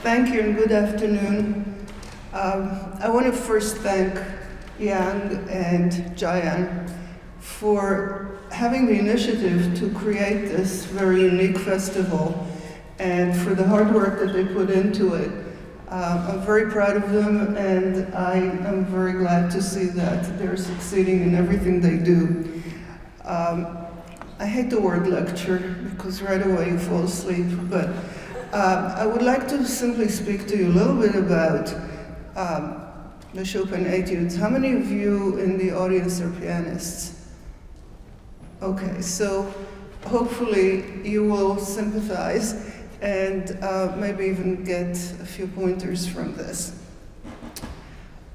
Thank you and good afternoon. I want to first thank Yang and Jayan for having the initiative to create this very unique festival and for the hard work that they put into it. I'm very proud of them, and I am very glad to see that they're succeeding in everything they do. I hate the word lecture because right away you fall asleep, but I would like to simply speak to you a little bit about the Chopin Etudes. How many of you in the audience are pianists? Okay, so hopefully you will sympathize and maybe even get a few pointers from this.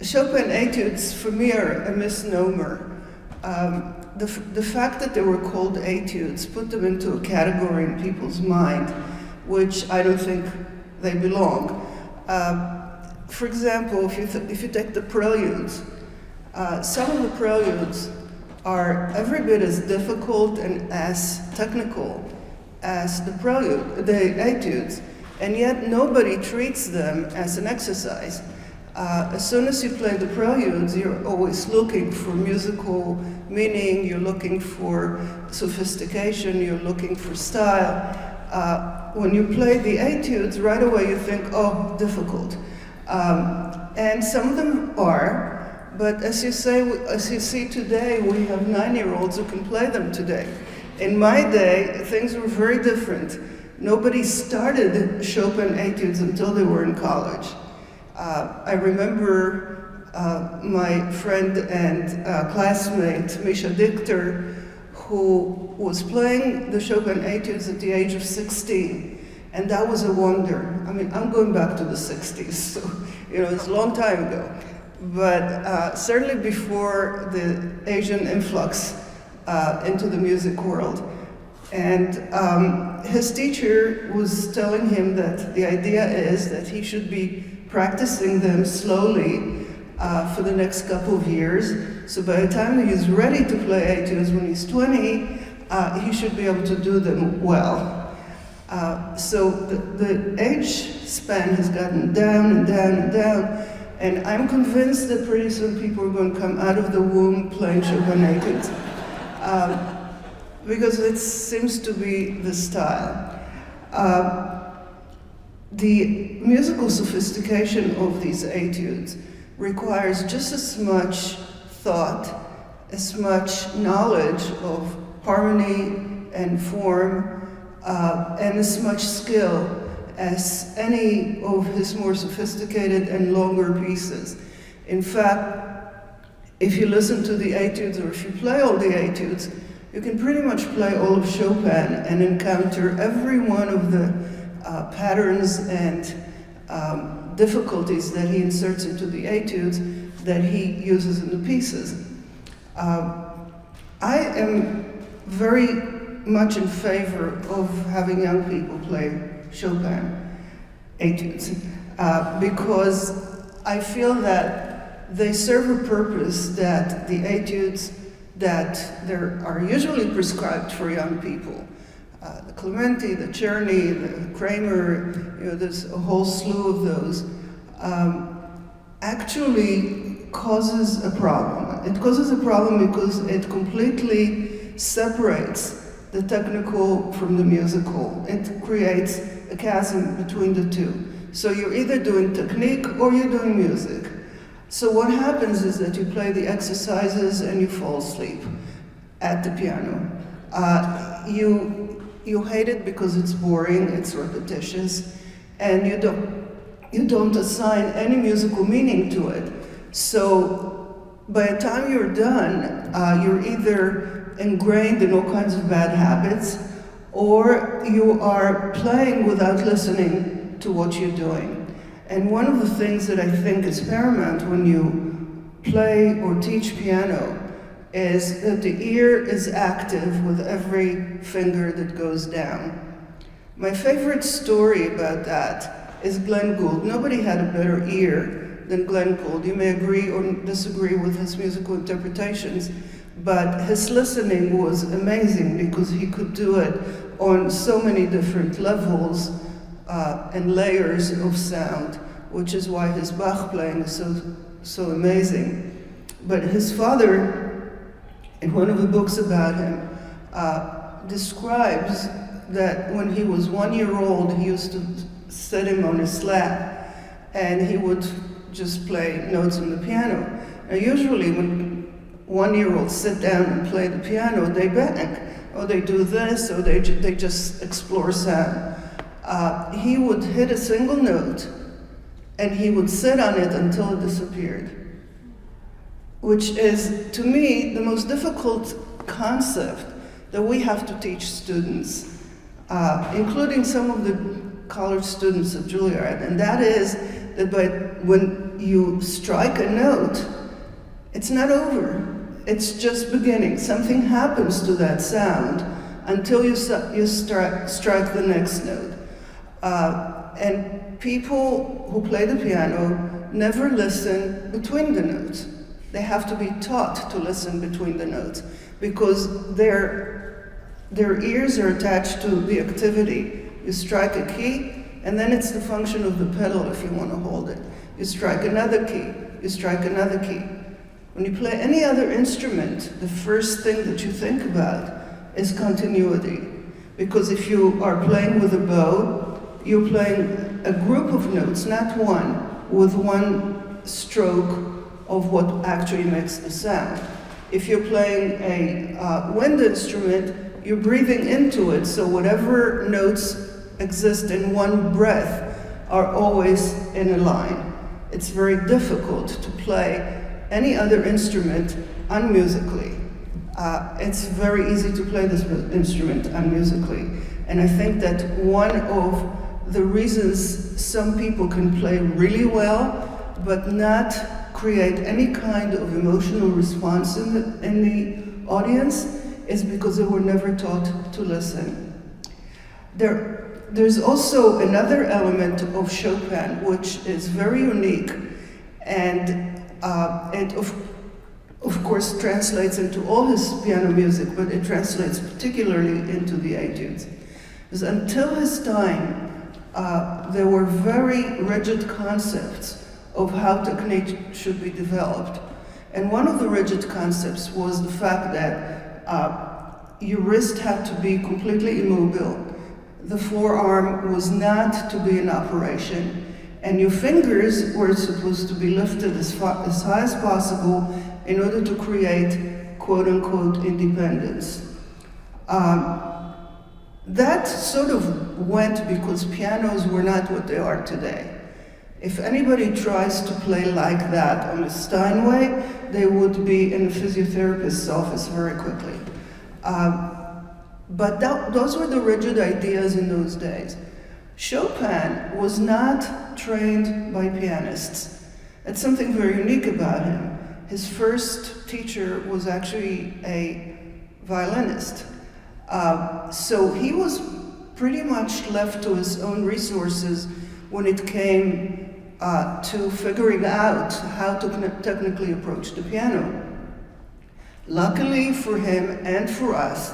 Chopin Etudes, for me, are a misnomer. The fact that they were called etudes put them into a category in people's mind, which I don't think they belong. For example, if you take the preludes, some of the preludes are every bit as difficult and as technical as the etudes, and yet nobody treats them as an exercise. As soon as you play the preludes, you're always looking for musical meaning, you're looking for sophistication, you're looking for style. When you play the etudes, right away you think, oh, difficult. And some of them are, but as you see today, we have 9-year-olds who can play them today. In my day, things were very different. Nobody started Chopin Etudes until they were in college. I remember my friend and classmate, Misha Dichter, who was playing the Chopin Etudes at the age of 16, and that was a wonder. I mean, I'm going back to the 60s, so, it's a long time ago. But certainly before the Asian influx into the music world. And his teacher was telling him that the idea is that he should be practicing them slowly for the next couple of years. So by the time he's ready to play etudes when he's 20, he should be able to do them well. So the age span has gotten down and down and down, and I'm convinced that pretty soon people are going to come out of the womb playing Chopin Etudes. Because it seems to be the style. The musical sophistication of these etudes requires just as much thought, as much knowledge of harmony and form, and as much skill as any of his more sophisticated and longer pieces. In fact, if you listen to the etudes or if you play all the etudes, you can pretty much play all of Chopin and encounter every one of the patterns and difficulties that he inserts into the etudes that he uses in the pieces. I am very much in favor of having young people play Chopin etudes because I feel that they serve a purpose that the etudes that there are usually prescribed for young people. The Clementi, the Czerny, the Kramer, there's a whole slew of those, actually causes a problem. It causes a problem because it completely separates the technical from the musical. It creates a chasm between the two. So you're either doing technique or you're doing music. So what happens is that you play the exercises and you fall asleep at the piano. You hate it because it's boring, it's repetitious, and you don't assign any musical meaning to it. So by the time you're done, you're either ingrained in all kinds of bad habits, or you are playing without listening to what you're doing. And one of the things that I think is paramount when you play or teach piano is that the ear is active with every finger that goes down. My favorite story about that is Glenn Gould. Nobody had a better ear than Glenn Gould. You may agree or disagree with his musical interpretations, but his listening was amazing because he could do it on so many different levels and layers of sound, which is why his Bach playing is so amazing. But his father, in one of the books about him, describes that when he was 1 year old, he used to set him on his lap, and he would just play notes on the piano. Now, usually when 1 year olds sit down and play the piano, they bang, or they do this, or they just explore sound. He would hit a single note, and he would sit on it until it disappeared, which is, to me, the most difficult concept that we have to teach students, including some of the college students at Juilliard, and that is that when you strike a note, it's not over. It's just beginning. Something happens to that sound until you strike the next note. And people who play the piano never listen between the notes. They have to be taught to listen between the notes because their ears are attached to the activity. You strike a key, and then it's the function of the pedal if you want to hold it. You strike another key, you strike another key. When you play any other instrument, the first thing that you think about is continuity. Because if you are playing with a bow, you're playing a group of notes, not one, with one stroke of what actually makes the sound. If you're playing a wind instrument, you're breathing into it, so whatever notes exist in one breath are always in a line. It's very difficult to play any other instrument unmusically. It's very easy to play this instrument unmusically. And I think that one of the reasons some people can play really well, but not create any kind of emotional response in the audience, is because they were never taught to listen. There's also another element of Chopin which is very unique, and it of course translates into all his piano music, but it translates particularly into the etudes. Because until his time, there were very rigid concepts of how technique should be developed. And one of the rigid concepts was the fact that your wrist had to be completely immobile. The forearm was not to be in operation, and your fingers were supposed to be lifted as high as possible in order to create quote-unquote independence. That sort of went because pianos were not what they are today. If anybody tries to play like that on a Steinway, they would be in a physiotherapist's office very quickly. But those were the rigid ideas in those days. Chopin was not trained by pianists. That's something very unique about him. His first teacher was actually a violinist. So he was pretty much left to his own resources when it came to figuring out how to technically approach the piano. Luckily for him and for us,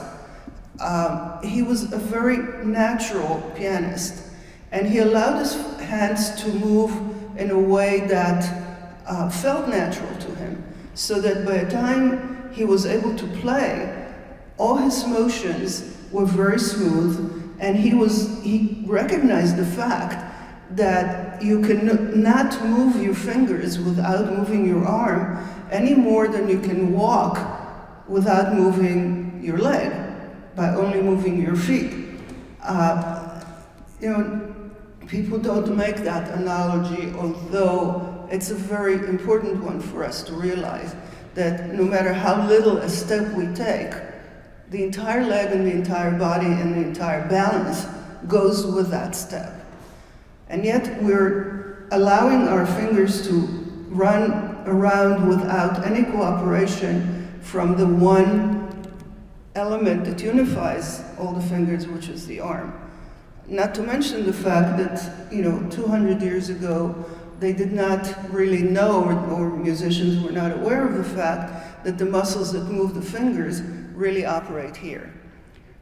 he was a very natural pianist, and he allowed his hands to move in a way that felt natural to him, so that by the time he was able to play, all his motions were very smooth, and he recognized the fact that you can not move your fingers without moving your arm any more than you can walk without moving your leg, by only moving your feet. People don't make that analogy, although it's a very important one for us to realize that no matter how little a step we take, the entire leg and the entire body and the entire balance goes with that step. And yet we're allowing our fingers to run around without any cooperation from the one element that unifies all the fingers, which is the arm. Not to mention the fact that, 200 years ago, they did not really know, or musicians were not aware of the fact that the muscles that move the fingers really operate here.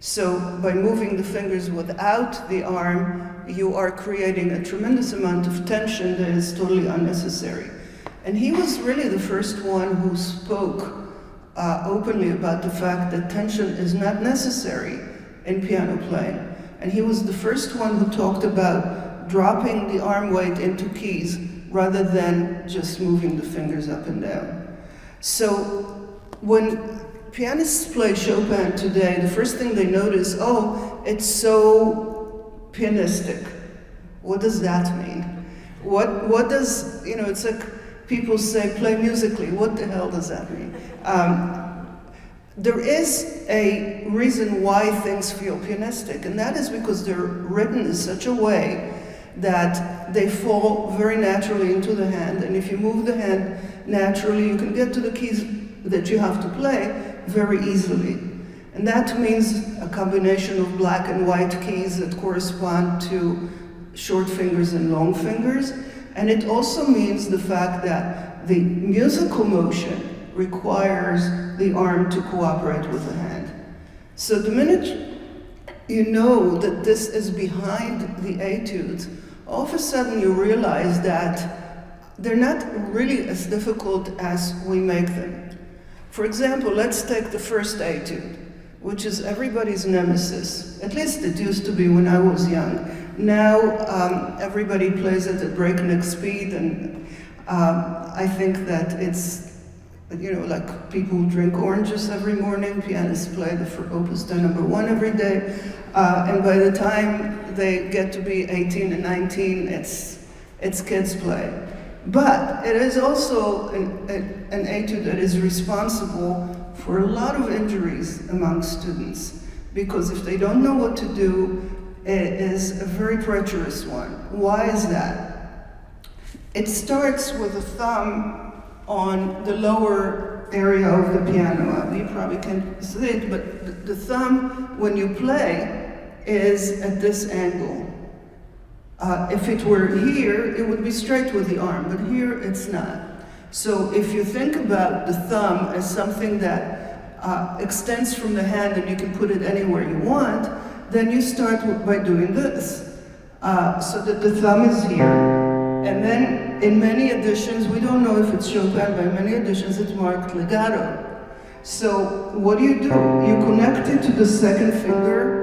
So by moving the fingers without the arm, you are creating a tremendous amount of tension that is totally unnecessary. And he was really the first one who spoke openly about the fact that tension is not necessary in piano playing. And he was the first one who talked about dropping the arm weight into keys rather than just moving the fingers up and down. So when pianists play Chopin today, the first thing they notice, oh, it's so pianistic. What does that mean? What does, it's like people say, play musically. What the hell does that mean? There is a reason why things feel pianistic, and that is because they're written in such a way that they fall very naturally into the hand, and if you move the hand naturally, you can get to the keys that you have to play very easily. And that means a combination of black and white keys that correspond to short fingers and long fingers, and it also means the fact that the musical motion requires the arm to cooperate with the hand. So the minute you know that this is behind the etudes, all of a sudden you realize that they're not really as difficult as we make them. For example, let's take the first etude, which is everybody's nemesis. At least it used to be when I was young. Now everybody plays it at breakneck speed, and I think that it's, like people who drink oranges every morning. Pianists play the Opus 10 number 1 every day, and by the time they get to be 18 and 19, it's kids play. But it is also an etude that is responsible for a lot of injuries among students, because if they don't know what to do, it is a very treacherous one. Why is that? It starts with a thumb on the lower area of the piano. You probably can't see it, but the thumb, when you play, is at this angle. If it were here, it would be straight with the arm, but here it's not. So if you think about the thumb as something that extends from the hand and you can put it anywhere you want, then you start by doing this, so that the thumb is here. And then in many editions, we don't know if it's Chopin, but in many editions it's marked legato. So what do? You connect it to the second finger,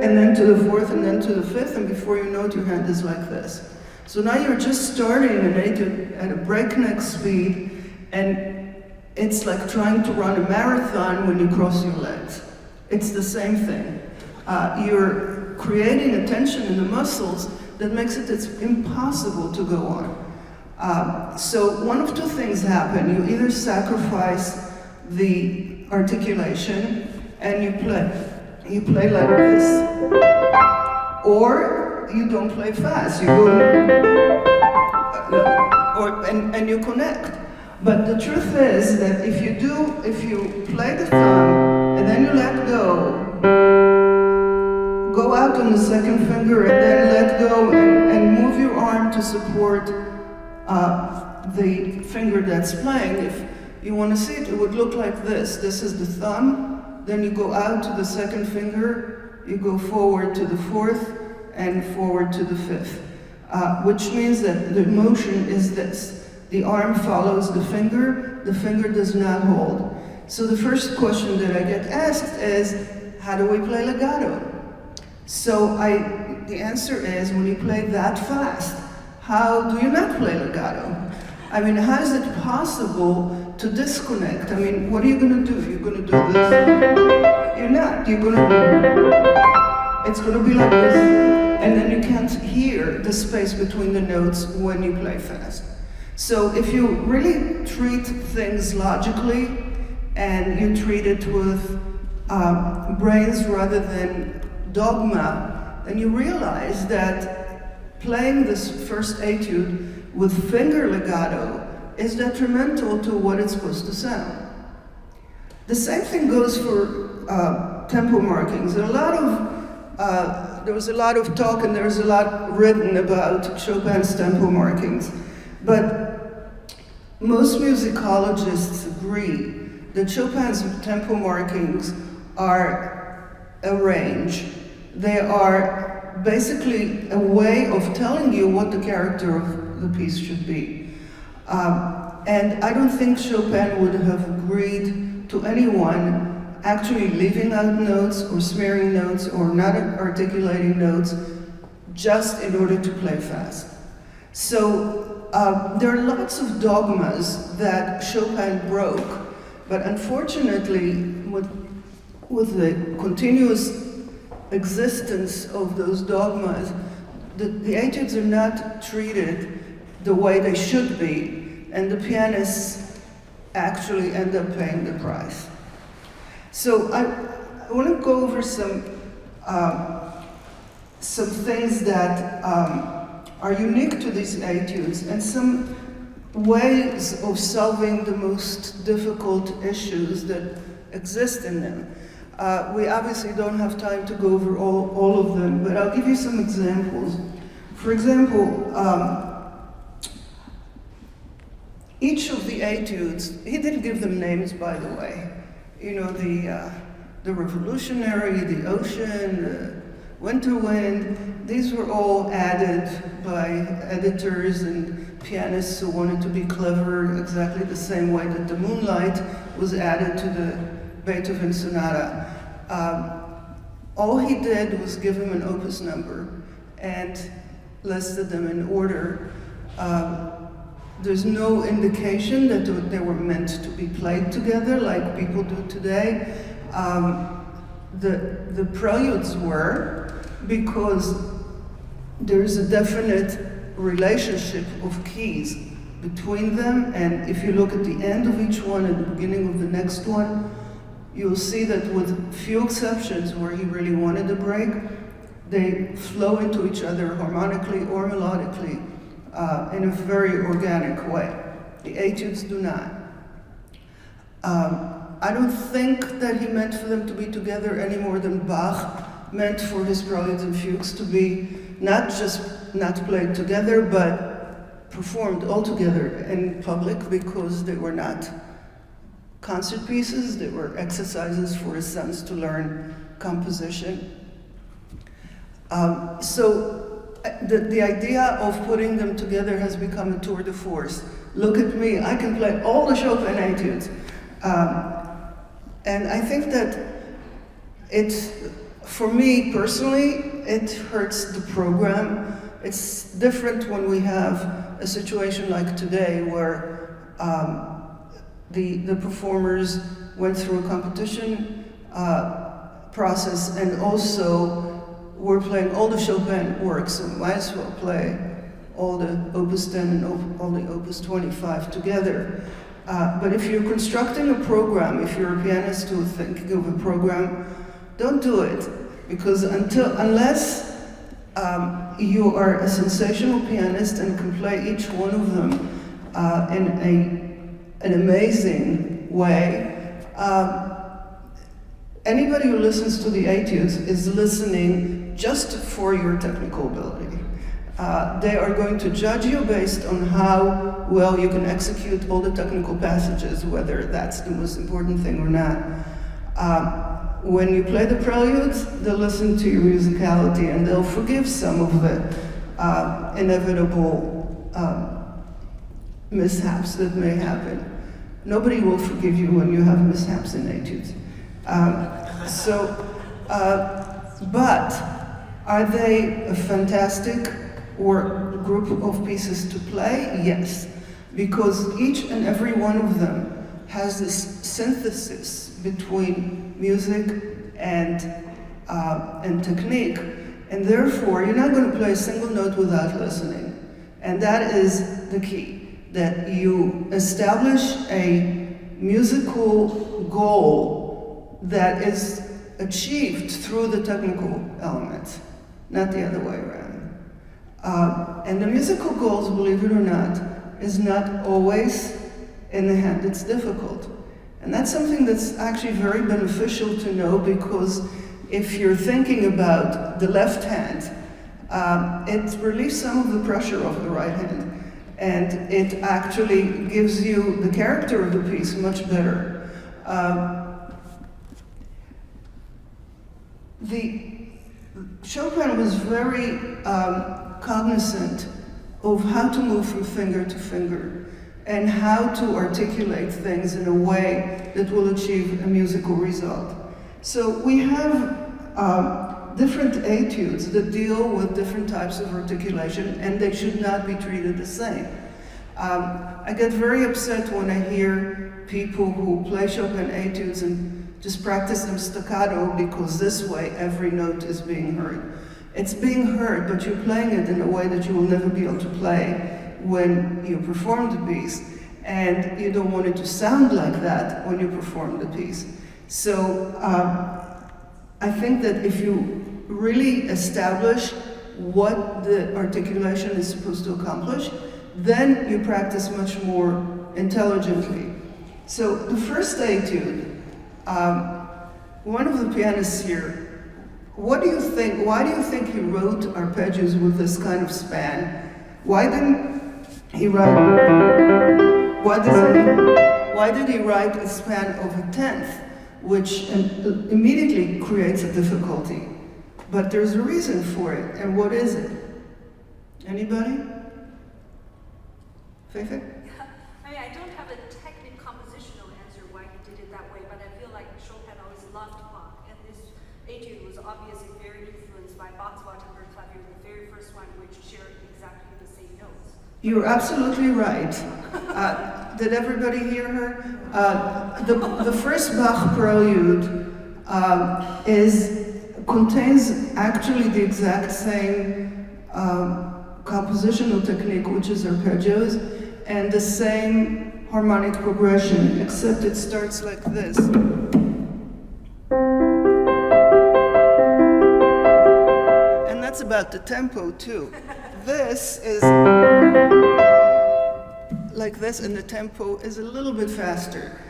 and then to the fourth, and then to the fifth, and before you know it, your hand is like this. So now you're just starting an etude at a breakneck speed, and it's like trying to run a marathon when you cross your legs. It's the same thing. You're creating a tension in the muscles that makes it's impossible to go on. So one of two things happen. You either sacrifice the articulation and you play like this, or you don't play fast. You go, and you connect. But the truth is that if you play the thumb and then you let go out on the second finger and then let go and move your arm to support the finger that's playing. If you want to see it, it would look like this. This is the thumb, then you go out to the second finger, you go forward to the fourth, and forward to the fifth, which means that the motion is this. The arm follows the finger does not hold. So the first question that I get asked is, how do we play legato? So the answer is, when you play that fast, how do you not play legato? I mean, how is it possible to disconnect? I mean, what are you going to do? You're going to do this? You're not. It's going to be like this. And then you can't hear the space between the notes when you play fast. So if you really treat things logically, and you treat it with brains rather than dogma, then you realize that playing this first etude with finger legato is detrimental to what it's supposed to sound. The same thing goes for tempo markings. There was a lot of talk and there's a lot written about Chopin's tempo markings, but most musicologists agree that Chopin's tempo markings are a range. They are basically a way of telling you what the character of the piece should be. And I don't think Chopin would have agreed to anyone actually leaving out notes or smearing notes or not articulating notes just in order to play fast. So there are lots of dogmas that Chopin broke, but unfortunately, with the continuous existence of those dogmas, the etudes are not treated the way they should be, and the pianists actually end up paying the price. So I want to go over some things that are unique to these etudes and some ways of solving the most difficult issues that exist in them. We obviously don't have time to go over all of them, but I'll give you some examples. For example, each of the etudes, he didn't give them names, by the way. You know, the Revolutionary, the Ocean, the Winter Wind, these were all added by editors and pianists who wanted to be clever, exactly the same way that the Moonlight was added to the Beethoven Sonata. All he did was give him an opus number and listed them in order. There's no indication that they were meant to be played together like people do today. The preludes were, because there's a definite relationship of keys between them, and if you look at the end of each one and the beginning of the next one, you'll see that with few exceptions where he really wanted a break, they flow into each other harmonically or melodically in a very organic way. The etudes do not. I don't think that he meant for them to be together any more than Bach meant for his preludes and fugues to be not just not played together, but performed all together in public, because they were not concert pieces, they were exercises for his sons to learn composition. So the idea of putting them together has become a tour de force. Look at me, I can play all the Chopin etudes. And I think that for me personally, it hurts the program. It's different when we have a situation like today where the performers went through a competition process and also were playing all the Chopin works, so might as well play all the Opus 10 and all the Opus 25 together. But if you're constructing a program, if you're a pianist who's thinking of a program, don't do it, because unless you are a sensational pianist and can play each one of them in an amazing way, anybody who listens to the etudes is listening just for your technical ability. They are going to judge you based on how well you can execute all the technical passages, whether that's the most important thing or not. When you play the preludes, they'll listen to your musicality and they'll forgive some of the inevitable mishaps that may happen. Nobody will forgive you when you have mishaps in etudes. But are they a fantastic or group of pieces to play? Yes, because each and every one of them has this synthesis between music and technique, and therefore you're not going to play a single note without listening. And that is the key, that you establish a musical goal that is achieved through the technical elements, not the other way around. And the musical goals, believe it or not, is not always in the hand. It's difficult. And that's something that's actually very beneficial to know, because if you're thinking about the left hand, it relieves some of the pressure off the right hand. And it actually gives you the character of the piece much better. Chopin was very cognizant of how to move from finger to finger and how to articulate things in a way that will achieve a musical result. So we have different etudes that deal with different types of articulation, and they should not be treated the same. I get very upset when I hear people who play Chopin etudes and just practice them staccato because this way every note is being heard. It's being heard, but you're playing it in a way that you will never be able to play when you perform the piece. And you don't want it to sound like that when you perform the piece. So I think that if you really establish what the articulation is supposed to accomplish, then you practice much more intelligently. So the first etude, one of the pianists here, what do you think, why do you think he wrote arpeggios with this kind of span? Why didn't he write, why did he write a span of a tenth, which immediately creates a difficulty? But there's a reason for it, and what is it? Anybody? Feifei? I mean, I don't have a technical compositional answer why he did it that way, but I feel like Chopin always loved Bach, and this etude was obviously very influenced by Bach's Wartenberg Clavier, the very first one, which shared exactly the same notes. You're absolutely right. Did everybody hear her? The first Bach prelude contains actually the exact same compositional technique, which is arpeggios, and the same harmonic progression, except it starts like this. And that's about the tempo too. This is like this, and the tempo is a little bit faster.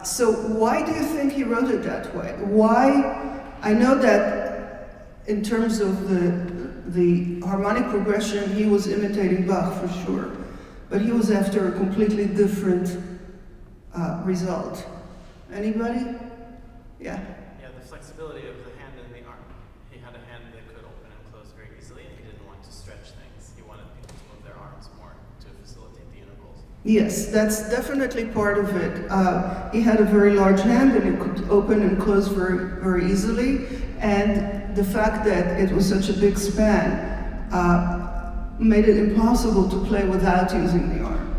So why do you think he wrote it that way? Why? I know that in terms of the harmonic progression, he was imitating Bach for sure, but he was after a completely different result. Anybody? Yeah? Yeah, the flexibility of the hand and the arm. He had a hand that could open and close very easily, and he didn't want to stretch things. He wanted people to move their arms more to facilitate the intervals. Yes, that's definitely part of it. He had a very large hand and it could open and close very, very easily. And the fact that it was such a big span made it impossible to play without using the arm.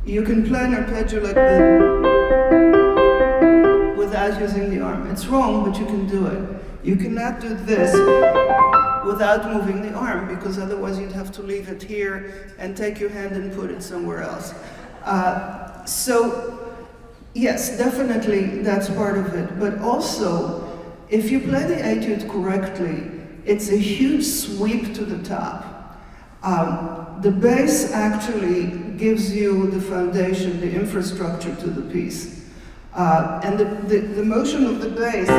You can play an arpeggio like this without using the arm. It's wrong, but you can do it. You cannot do this without moving the arm, because otherwise you'd have to leave it here and take your hand and put it somewhere else. So, yes, definitely that's part of it. But also, if you play the etude correctly, it's a huge sweep to the top. The bass actually gives you the foundation, the infrastructure to the piece. And the motion of the bass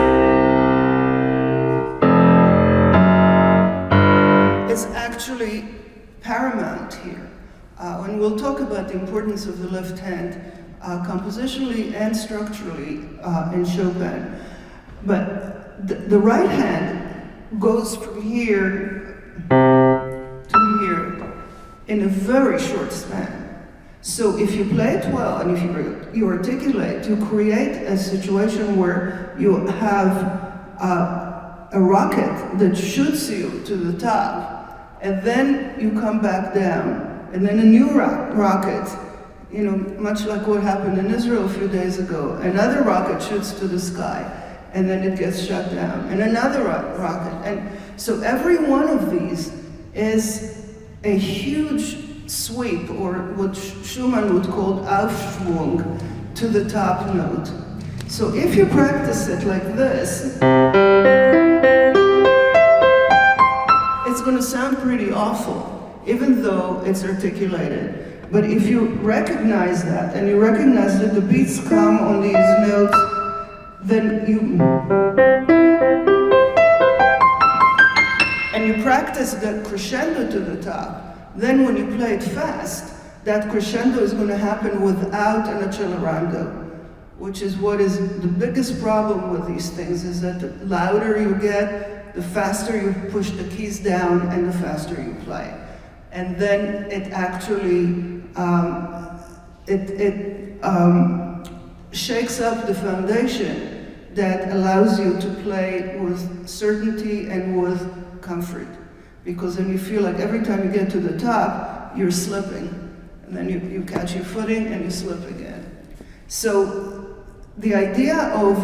is actually paramount here. And we'll talk about the importance of the left hand compositionally and structurally in Chopin. But the right hand goes from here to here in a very short span. So if you play it well and if you articulate, you create a situation where you have a rocket that shoots you to the top, and then you come back down, and then a new rocket, you know, much like what happened in Israel a few days ago. Another rocket shoots to the sky, and then it gets shut down, and another rocket. And so every one of these is a huge sweep, or what Schumann would call Aufschwung, to the top note. So if you practice it like this, it's going to sound pretty awful, even though it's articulated. But if you recognize that, and you recognize that the beats come on these notes, then you practice the crescendo to the top. Then when you play it fast, that crescendo is going to happen without an accelerando. which is what is the biggest problem with these things, is that the louder you get, the faster you push the keys down and the faster you play. And then it actually, shakes up the foundation that allows you to play with certainty and with comfort. Because then you feel like every time you get to the top, you're slipping. And then you catch your footing and you slip again. So the idea of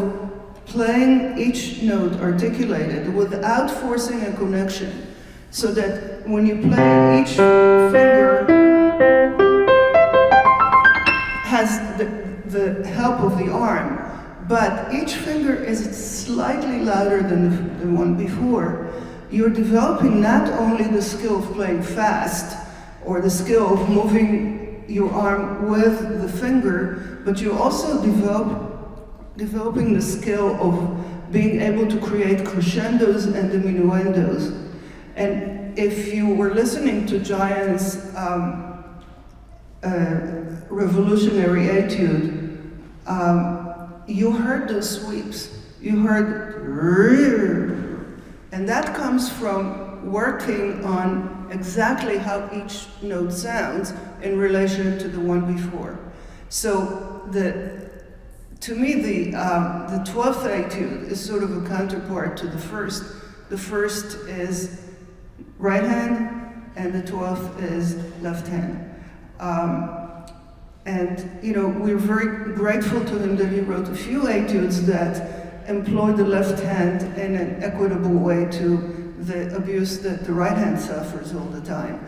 playing each note articulated without forcing a connection, so that when you play, each finger has the help of the arm, but each finger is slightly louder than the one before. You're developing not only the skill of playing fast, or the skill of moving your arm with the finger, but you're also developing the skill of being able to create crescendos and diminuendos. And if you were listening to Giant's revolutionary etude, you heard those sweeps. You heard, and that comes from working on exactly how each note sounds in relation to the one before. So to me, the 12th etude is sort of a counterpart to the first. The first is right hand, and the 12th is left hand. And we're very grateful to him that he wrote a few etudes that employ the left hand in an equitable way to the abuse that the right hand suffers all the time.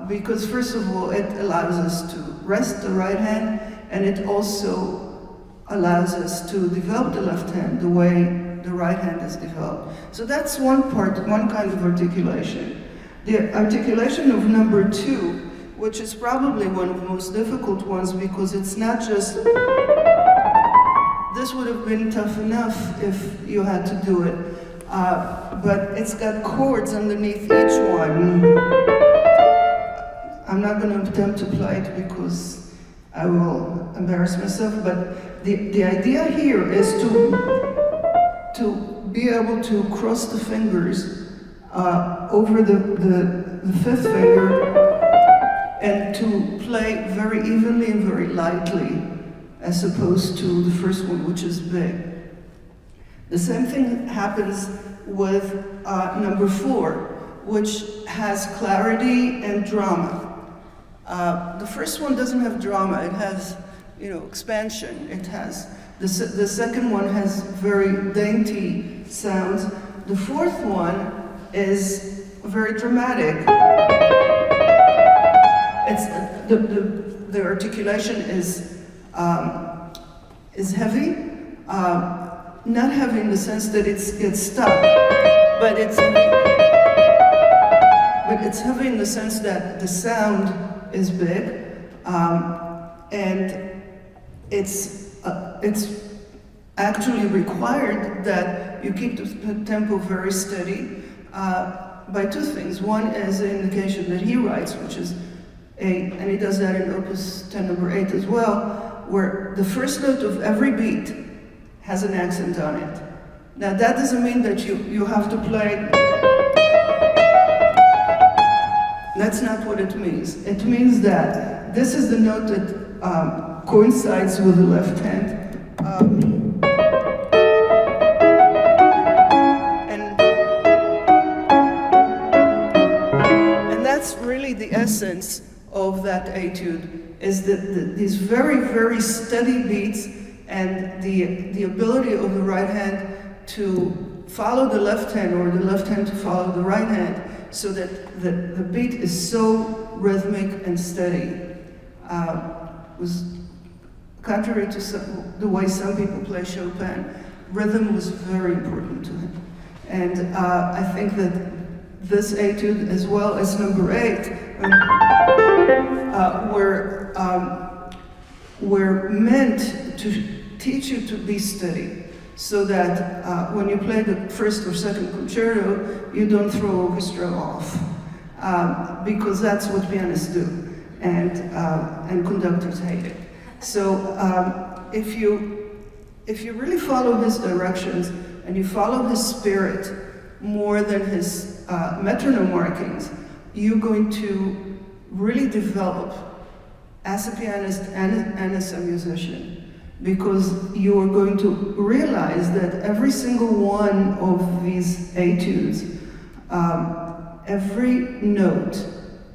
Because first of all, it allows us to rest the right hand, and it also allows us to develop the left hand the way the right hand is developed. So that's one kind of articulation. The articulation of number 2, which is probably one of the most difficult ones, because it's not just, this would have been tough enough if you had to do it, but it's got chords underneath each one. I'm not going to attempt to play it because I will embarrass myself, but the idea here is to be able to cross the fingers over the fifth finger, and to play very evenly and very lightly, as opposed to the first one, which is big. The same thing happens with number 4, which has clarity and drama. The first one doesn't have drama, it has, expansion. It has, the second one has very dainty sounds. The fourth one is very dramatic. It's the articulation is heavy, not heavy in the sense that it's stuck, but it's heavy in the sense that the sound is big, and it's actually required that you keep the tempo very steady by two things. One is the indication that he writes, which is and he does that in Opus 10 number 8 as well, where the first note of every beat has an accent on it. Now that doesn't mean that you have to play. That's not what it means. It means that this is the note that coincides with the left hand. And that's really the essence of that etude, is that these very, very steady beats and the ability of the right hand to follow the left hand, or the left hand to follow the right hand, so that the beat is so rhythmic and steady. Was contrary to the way some people play Chopin, rhythm was very important to him. And I think that this etude, as well as number 8, were meant to teach you to be steady, so that when you play the first or second concerto, you don't throw orchestra off, because that's what pianists do, and conductors hate it. So if you really follow his directions and you follow his spirit more than his metronome markings, you're going to really develop as a pianist and as a musician, because you are going to realize that every single one of these etudes, every note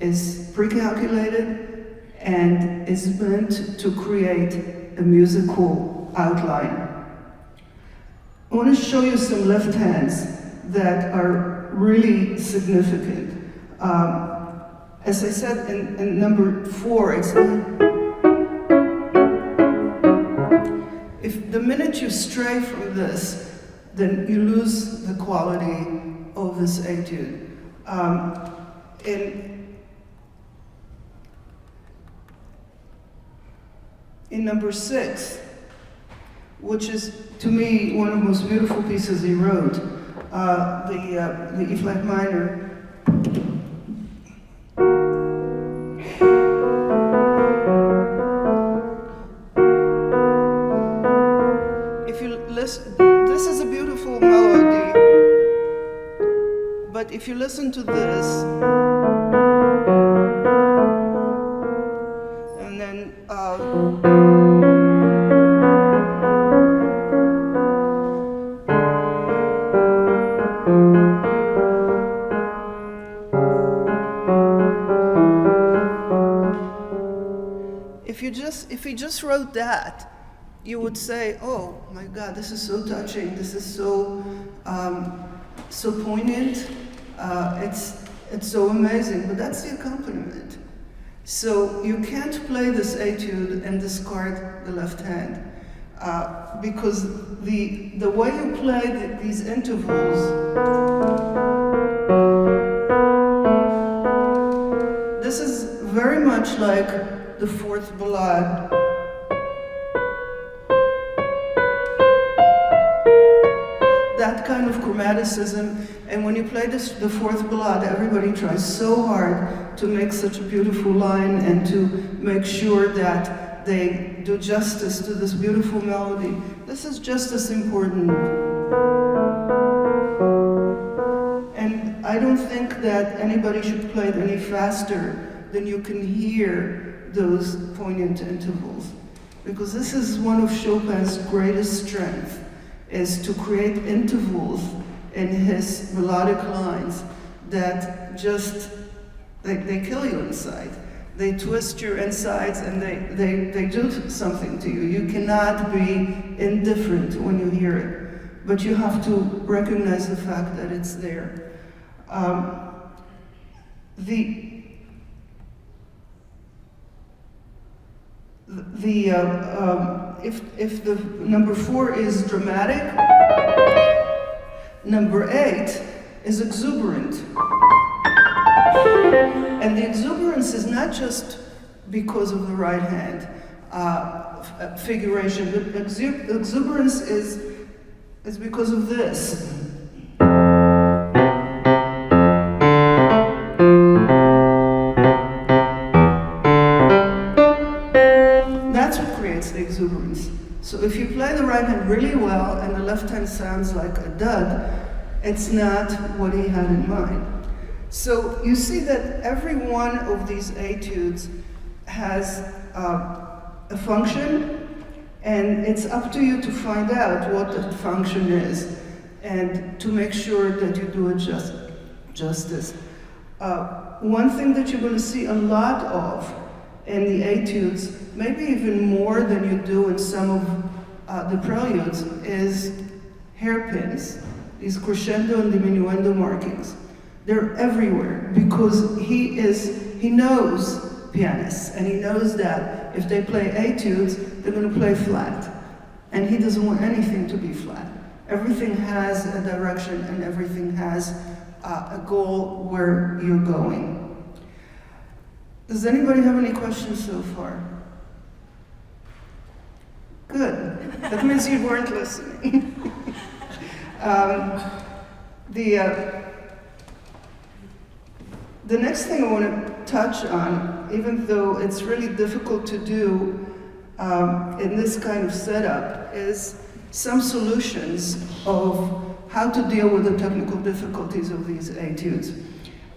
is pre-calculated and is meant to create a musical outline. I want to show you some left hands that are really significant. As I said in number 4, it's if the minute you stray from this, then you lose the quality of this etude. In number 6, which is to me one of the most beautiful pieces he wrote, the E flat minor. If you listen, this is a beautiful melody, but if you listen to this, and then if he just wrote that, you would say, "Oh my God, this is so touching. This is so so poignant. It's so amazing." But that's the accompaniment. So you can't play this etude and discard the left hand, because the way you play these intervals, this is very much like the fourth ballade. That kind of chromaticism, and when you play the fourth ballade, everybody tries so hard to make such a beautiful line and to make sure that they do justice to this beautiful melody. This is just as important. And I don't think that anybody should play it any faster than you can hear those poignant intervals, because this is one of Chopin's greatest strengths, is to create intervals in his melodic lines that just, they kill you inside. They twist your insides and they do something to you. You cannot be indifferent when you hear it, but you have to recognize the fact that it's there. If the number 4 is dramatic, number 8 is exuberant. And the exuberance is not just because of the right hand figuration, but exuberance is because of this. That's what creates the exuberance. So if you play the right hand really well and the left hand sounds like a dud, it's not what he had in mind. So you see that every one of these etudes has a function, and it's up to you to find out what the function is and to make sure that you do it justice. One thing that you're going to see a lot of in the etudes, maybe even more than you do in some of the preludes, is hairpins, these crescendo and diminuendo markings. They're everywhere because he knows pianists, and he knows that if they play etudes, they're going to play flat. And he doesn't want anything to be flat. Everything has a direction and everything has a goal where you're going. Does anybody have any questions so far? Good. That means you weren't listening. The next thing I want to touch on, even though it's really difficult to do, in this kind of setup is some solutions of how to deal with the technical difficulties of these etudes.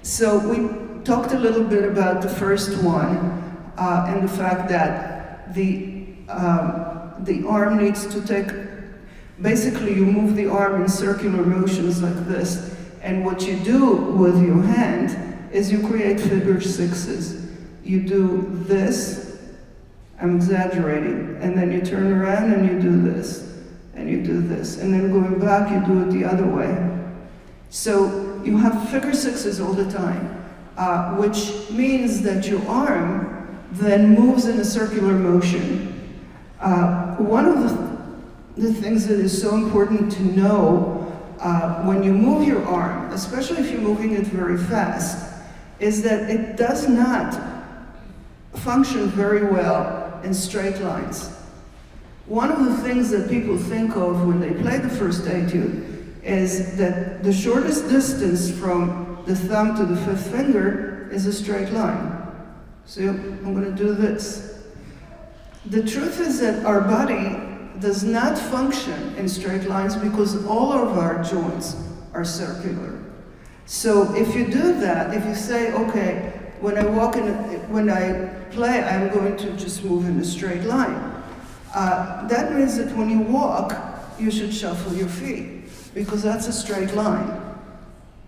So we talked a little bit about the first one and the fact that the arm needs to take, basically you move the arm in circular motions like this, and what you do with your hand is you create figure sixes. You do this, I'm exaggerating, and then you turn around and you do this, and you do this, and then going back you do it the other way. So you have figure sixes all the time, which means that your arm then moves in a circular motion. One of the things that is so important to know when you move your arm, especially if you're moving it very fast, is that it does not function very well in straight lines. One of the things that people think of when they play the first etude is that the shortest distance from the thumb to the fifth finger is a straight line. So I'm going to do this. The truth is that our body does not function in straight lines because all of our joints are circular. So if you do that, if you say, okay, when I play, I'm going to just move in a straight line. That means that when you walk, you should shuffle your feet because that's a straight line.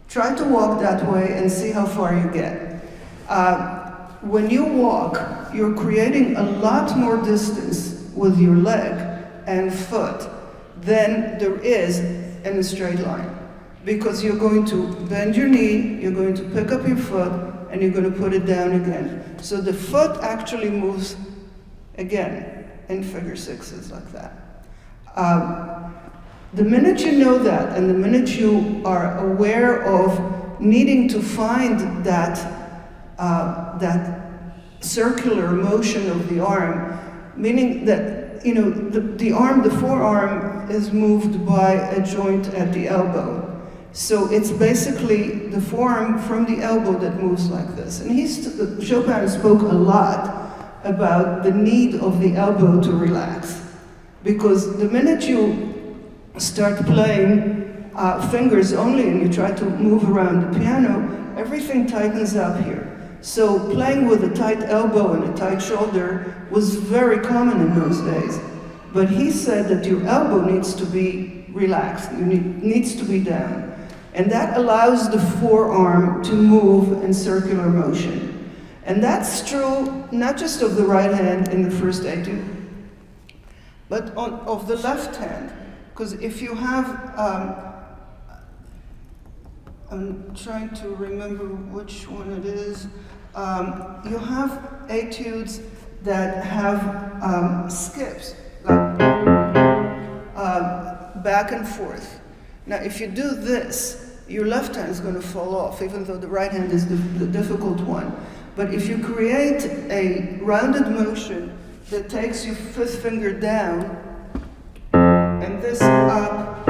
Try to walk that way and see how far you get. When you walk, you're creating a lot more distance with your leg and foot than there is in a straight line. Because you're going to bend your knee, you're going to pick up your foot, and you're going to put it down again. So the foot actually moves again in figure sixes like that. The minute you know that, and the minute you are aware of needing to find that circular motion of the arm, meaning that the arm, the forearm, is moved by a joint at the elbow. So it's basically the forearm from the elbow that moves like this. And Chopin spoke a lot about the need of the elbow to relax. Because the minute you start playing fingers only and you try to move around the piano, everything tightens up here. So playing with a tight elbow and a tight shoulder was very common in those days. But he said that your elbow needs to be relaxed, needs to be down. And that allows the forearm to move in circular motion. And that's true not just of the right hand in the first etude, but of the left hand. Because if you have, I'm trying to remember which one it is, you have etudes that have skips, like back and forth. Now, if you do this, your left hand is going to fall off, even though the right hand is the difficult one. But if you create a rounded motion that takes your fifth finger down and this up,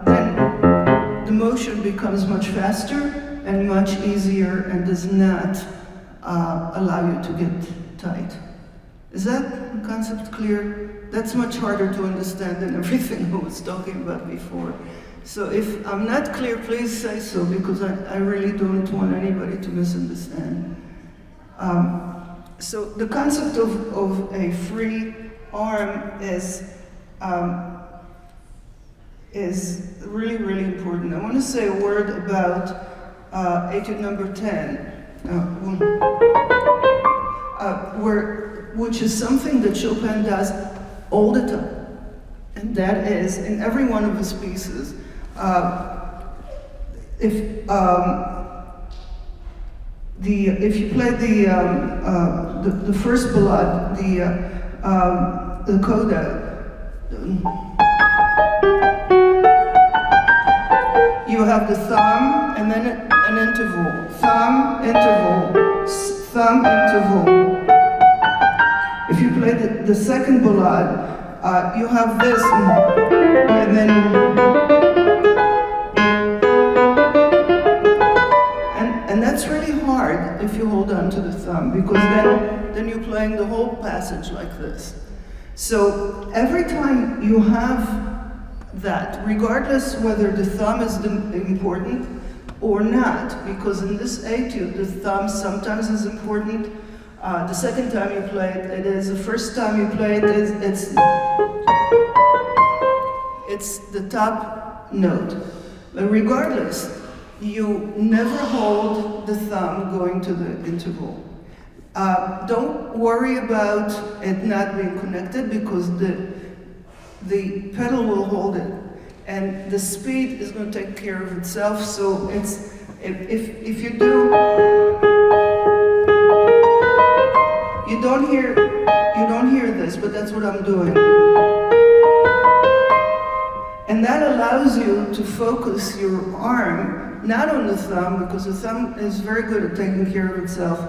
then the motion becomes much faster and much easier and does not allow you to get tight. Is that concept clear? That's much harder to understand than everything I was talking about before. So if I'm not clear, please say so, because I really don't want anybody to misunderstand. So the concept of a free arm is really, really important. I want to say a word about etude number 10, which is something that Chopin does all the time, and that is in every one of his pieces. If you play the first ballade, the coda, you have the thumb and then an interval, thumb, interval, thumb, interval. If you play the second ballade, you have this, and then, and that's really hard if you hold on to the thumb, because then then you're playing the whole passage like this. So every time you have that, regardless whether the thumb is important or not, because in this etude, the thumb sometimes is important. The second time you play it, it is. The first time you play it, it's the top note. But regardless, you never hold the thumb going to the interval. Don't worry about it not being connected, because the pedal will hold it, and the speed is going to take care of itself. So it's if you do, you don't hear this, but that's what I'm doing, and that allows you to focus your arm not on the thumb, because the thumb is very good at taking care of itself,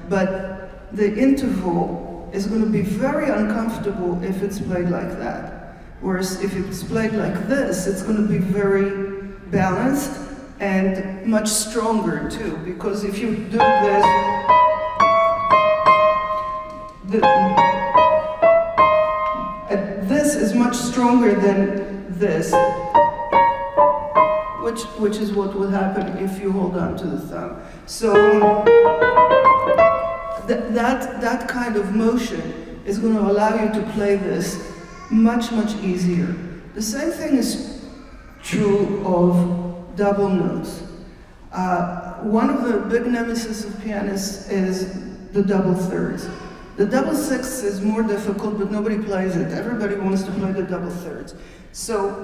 but the interval is going to be very uncomfortable if it's played like that. Whereas if it's played like this, it's going to be very balanced and much stronger too, because if you do this, this is much stronger than this, which is what will happen if you hold on to the thumb. So that kind of motion is going to allow you to play this much, much easier. The same thing is true of double notes. One of the big nemesis of pianists is the double thirds. The double sixths is more difficult, but nobody plays it. Everybody wants to play the double thirds. So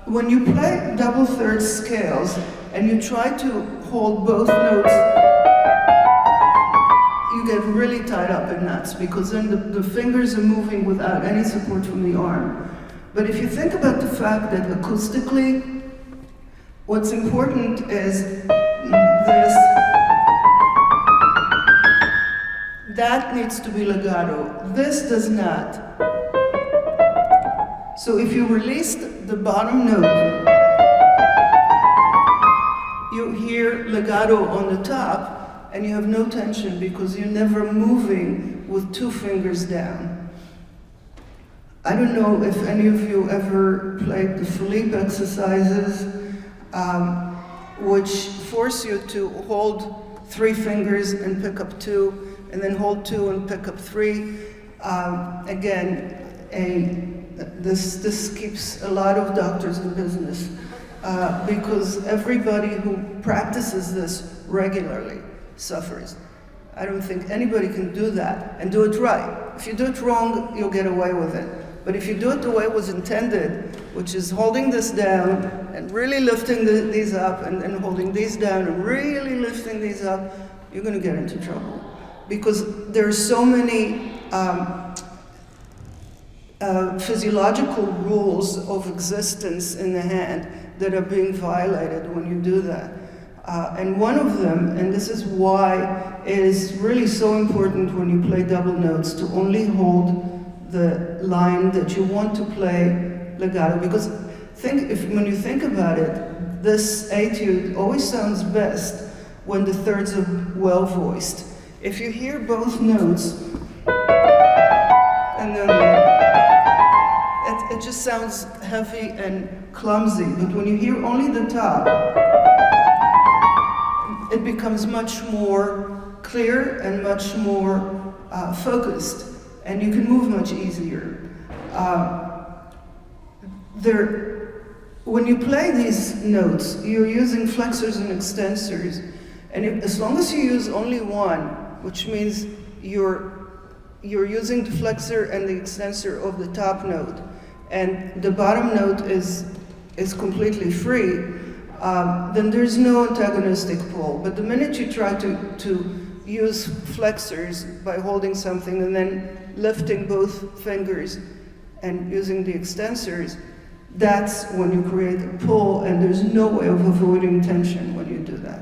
when you play double thirds scales and you try to hold both notes, you get really tied up in knots, because then the fingers are moving without any support from the arm. But if you think about the fact that acoustically, what's important is this. That needs to be legato. This does not. So if you release the bottom note, you hear legato on the top, and you have no tension because you're never moving with two fingers down. I don't know if any of you ever played the Philippe exercises, which force you to hold three fingers and pick up two, and then hold two and pick up three. This keeps a lot of doctors in business, because everybody who practices this regularly suffers. I don't think anybody can do that and do it right. If you do it wrong, you'll get away with it. But if you do it the way it was intended, which is holding this down and really lifting these up, and holding these down and really lifting these up, you're going to get into trouble. Because there are so many physiological rules of existence in the hand that are being violated when you do that. And one of them, and this is why it is really so important when you play double notes to only hold the line that you want to play legato, because when you think about it, this etude always sounds best when the thirds are well voiced. If you hear both notes, and then it just sounds heavy and clumsy, but when you hear only the top, it becomes much more clear and much more focused, and you can move much easier. When you play these notes, you're using flexors and extensors, and as long as you use only one, which means you're using the flexor and the extensor of the top note, and the bottom note is completely free, then there's no antagonistic pull. But the minute you try to use flexors by holding something and then lifting both fingers and using the extensors, that's when you create a pull, and there's no way of avoiding tension when you do that.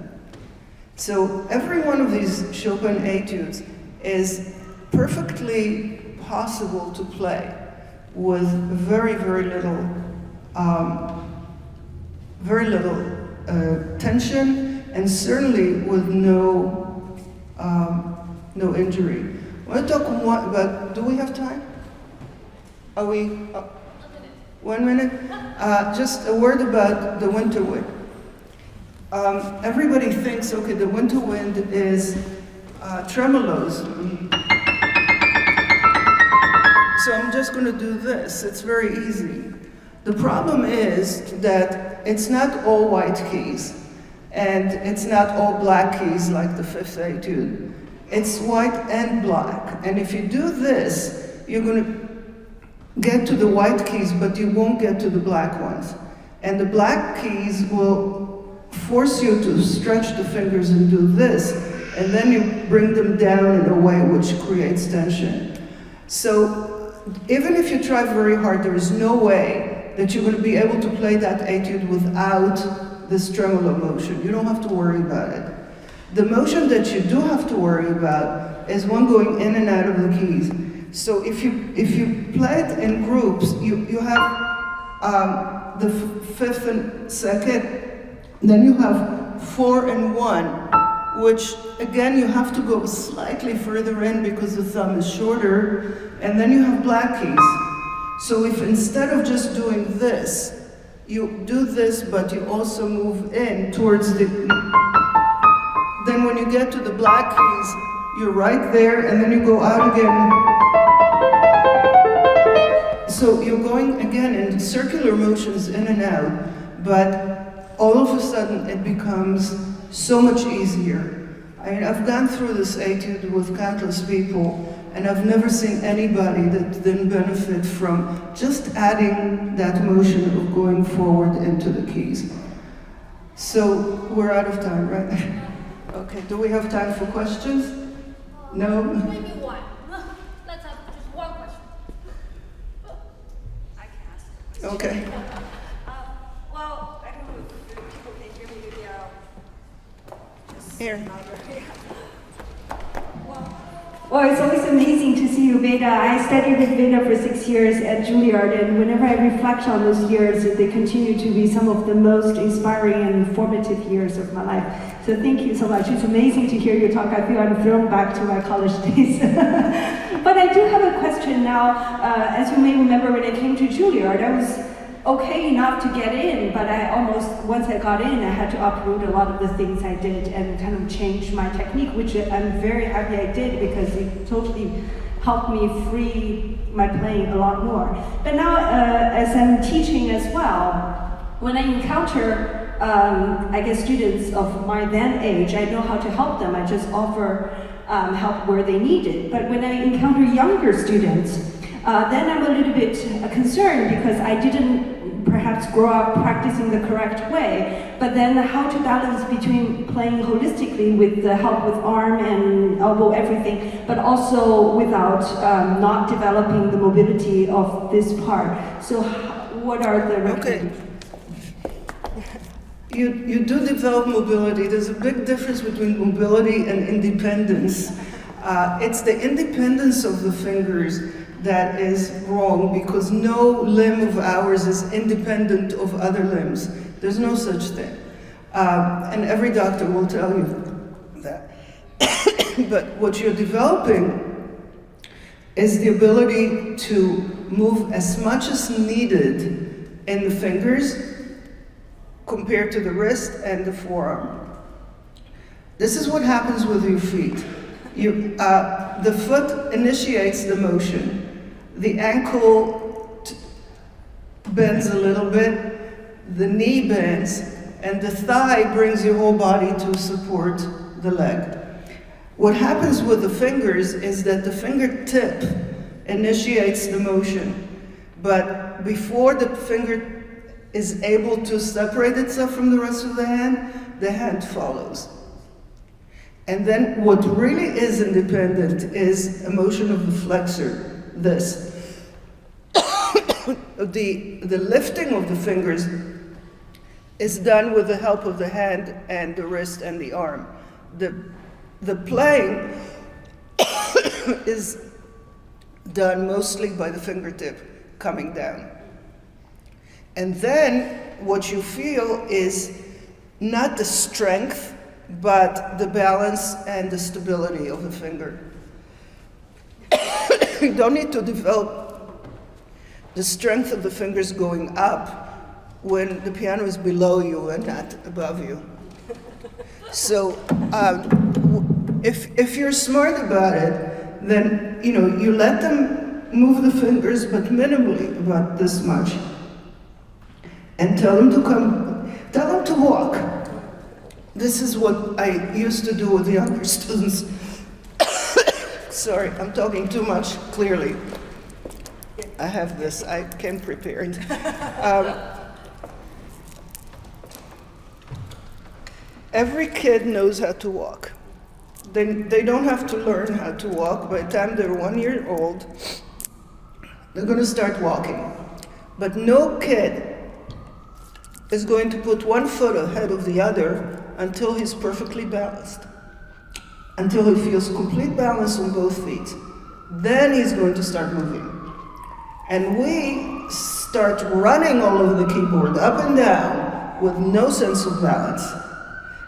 So every one of these Chopin etudes is perfectly possible to play with very, very little tension, and certainly with no no injury. I want to talk more about, do we have time? Are we? 1 minute? Just a word about the winter wind. Everybody thinks, okay, the winter wind is tremolos. So I'm just going to do this. It's very easy. The problem is that it's not all white keys, and it's not all black keys like the fifth etude. It's white and black. And if you do this, you're going to get to the white keys, but you won't get to the black ones. And the black keys will force you to stretch the fingers and do this, and then you bring them down in a way which creates tension. So even if you try very hard, there is no way that you're going to be able to play that etude without this tremolo motion. You don't have to worry about it. The motion that you do have to worry about is one going in and out of the keys. So if you play it in groups, you have the fifth and second, then you have 4 and 1, which again you have to go slightly further in because the thumb is shorter, and then you have black keys. So if instead of just doing this, you do this, but you also move in towards the, then when you get to the black keys, you're right there, and then you go out again. So you're going again in circular motions in and out, but all of a sudden it becomes so much easier. I mean, I've gone through this etude with countless people, and I've never seen anybody that didn't benefit from just adding that motion of going forward into the keys. So we're out of time, right? Okay, do we have time for questions? No? Maybe one. Let's have just one question. I can ask a question. Okay. Well, I don't know if people can hear me. Maybe just Here. louder. Well, it's always amazing to see you, Veda. I studied with Veda for 6 years at Juilliard, and whenever I reflect on those years, they continue to be some of the most inspiring and formative years of my life. So thank you so much. It's amazing to hear you talk. I feel I'm thrown back to my college days. But I do have a question now. As you may remember, when I came to Juilliard, I was okay enough to get in, but once I got in, I had to uproot a lot of the things I did and kind of change my technique, which I'm very happy I did because it totally helped me free my playing a lot more. But now, as I'm teaching as well, when I encounter I guess students of my then age, I know how to help them. I just offer help where they need it. But when I encounter younger students, then I'm a little bit concerned because I didn't perhaps grow up practicing the correct way, but then how to balance between playing holistically with the help with arm and elbow, everything, but also without not developing the mobility of this part. So what are the recommendations? You do develop mobility. There's a big difference between mobility and independence. It's the independence of the fingers that is wrong, because no limb of ours is independent of other limbs. There's no such thing. And every doctor will tell you that. But what you're developing is the ability to move as much as needed in the fingers compared to the wrist and the forearm. This is what happens with your feet. The foot initiates the motion. The ankle bends a little bit, the knee bends, and the thigh brings your whole body to support the leg. What happens with the fingers is that the fingertip initiates the motion, but before the finger is able to separate itself from the rest of the hand follows. And then what really is independent is a motion of the flexor, this. The lifting of the fingers is done with the help of the hand and the wrist and the arm. The playing is done mostly by the fingertip coming down. And then what you feel is not the strength but the balance and the stability of the finger. You don't need to develop the strength of the fingers going up when the piano is below you and not above you. So if you're smart about it, then you let them move the fingers, but minimally, about this much, and tell them to walk. This is what I used to do with younger students. Sorry, I'm talking too much, clearly. I have this, I came prepared. Every kid knows how to walk. They don't have to learn how to walk. By the time they're 1 year old, they're going to start walking. But no kid is going to put one foot ahead of the other until he's perfectly balanced, until he feels complete balance on both feet. Then he's going to start moving. And we start running all over the keyboard, up and down, with no sense of balance.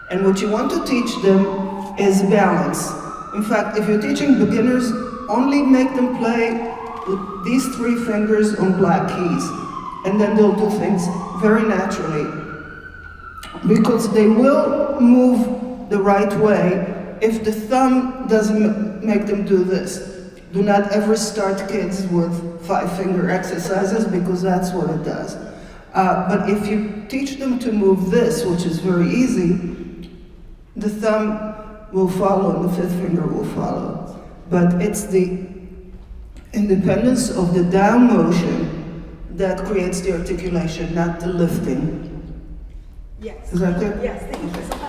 And what you want to teach them is balance. In fact, if you're teaching beginners, only make them play with these 3 fingers on black keys. And then they'll do things very naturally. Because they will move the right way if the thumb doesn't make them do this. Do not ever start kids with 5-finger exercises, because that's what it does. But if you teach them to move this, which is very easy, the thumb will follow and the 5th finger will follow. But it's the independence of the down motion that creates the articulation, not the lifting. Yes. Is that good? Yes, thank you so much.